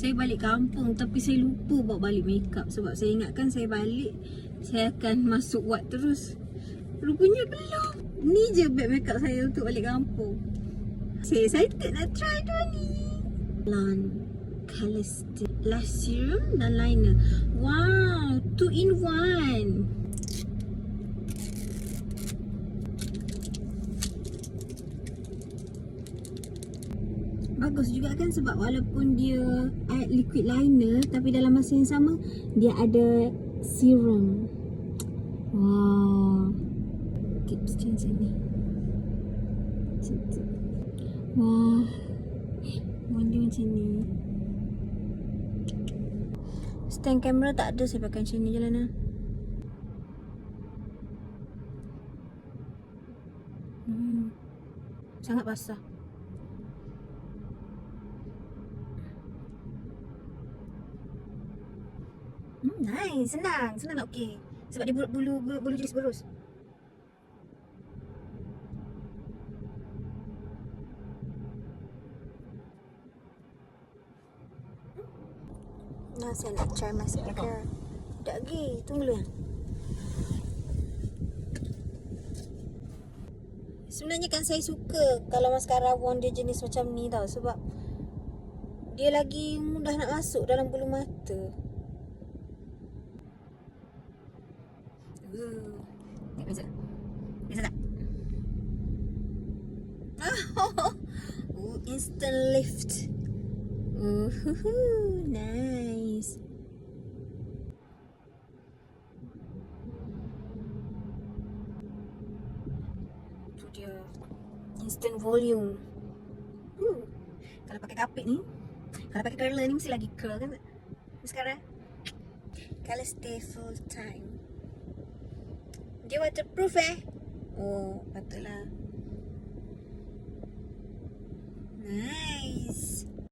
Saya balik kampung tapi saya lupa bawa balik makeup. Sebab saya ingatkan saya balik, saya akan masuk wad terus. Rupanya belum. Ni je bag makeup saya untuk balik kampung. Saya excited nak try tu ni. Colour stick, lash serum dan liner. Wow, 2 in 1. Bagus juga kan, sebab walaupun dia liquid liner tapi dalam masa yang sama dia ada serum. Wow. Tips dia macam ni. Wah. Wanda macam ni. Stand kamera tak ada, saya pakai macam ni je lah nah. Sangat basah. Nice, senang nak okey. Sebab dia bulu jenis berus. Nah, saya nak try mascara. Tak lagi, tunggu dulu. Sebenarnya kan saya suka kalau mascara Wanda jenis macam ni tau. Sebab dia lagi mudah nak masuk dalam bulu mata. Biasa. Biasa tak? Instant lift. Nice. Tu dia. Instant volume. Kalau pakai kapit ni, kalau pakai curler ni mesti lagi curl kan? Sekarang Color stay full time. Dia waterproof Oh, patutlah. Nice.